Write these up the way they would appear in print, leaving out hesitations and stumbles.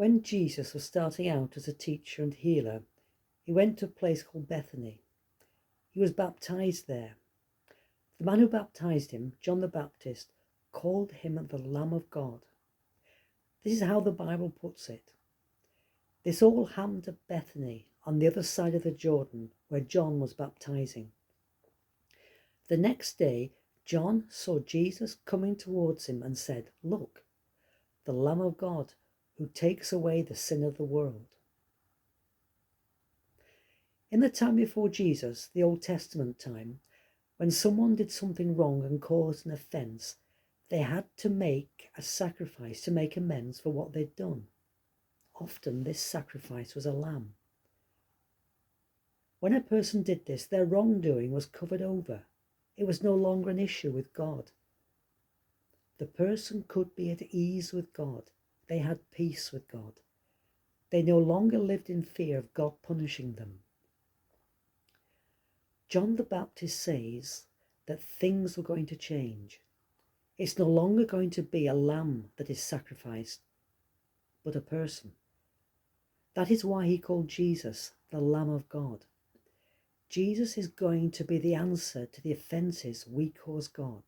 When Jesus was starting out as a teacher and healer, he went to a place called Bethany. He was baptized there. The man who baptized him, John the Baptist, called him the Lamb of God. This is how the Bible puts it. This all happened at Bethany, on the other side of the Jordan, where John was baptizing. The next day, John saw Jesus coming towards him and said, "Look, the Lamb of God, who takes away the sin of the world." In the time before Jesus, the Old Testament time, when someone did something wrong and caused an offence, they had to make a sacrifice to make amends for what they'd done. Often this sacrifice was a lamb. When a person did this, their wrongdoing was covered over. It was no longer an issue with God. The person could be at ease with God. They had peace with God. They no longer lived in fear of God punishing them. John the Baptist says that things were going to change. It's no longer going to be a lamb that is sacrificed, but a person. That is why he called Jesus the Lamb of God. Jesus is going to be the answer to the offences we cause God.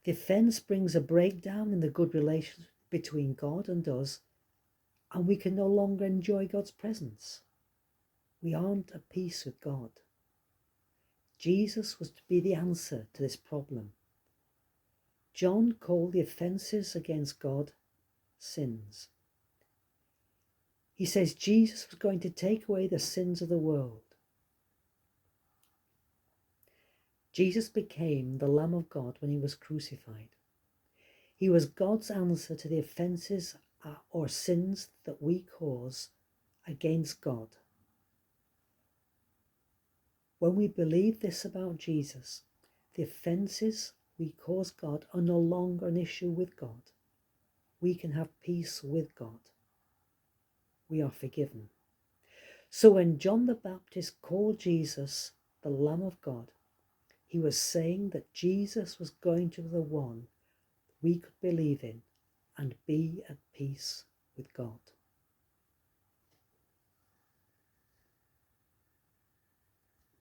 The offence brings a breakdown in the good relationship between God and us, and we can no longer enjoy God's presence. We aren't at peace with God. Jesus was to be the answer to this problem. John called the offences against God sins. He says Jesus was going to take away the sins of the world. Jesus became the Lamb of God when he was crucified. He was God's answer to the offences or sins that we cause against God. When we believe this about Jesus, the offences we cause God are no longer an issue with God. We can have peace with God. We are forgiven. So when John the Baptist called Jesus the Lamb of God, he was saying that Jesus was going to be the one we could believe in and be at peace with God.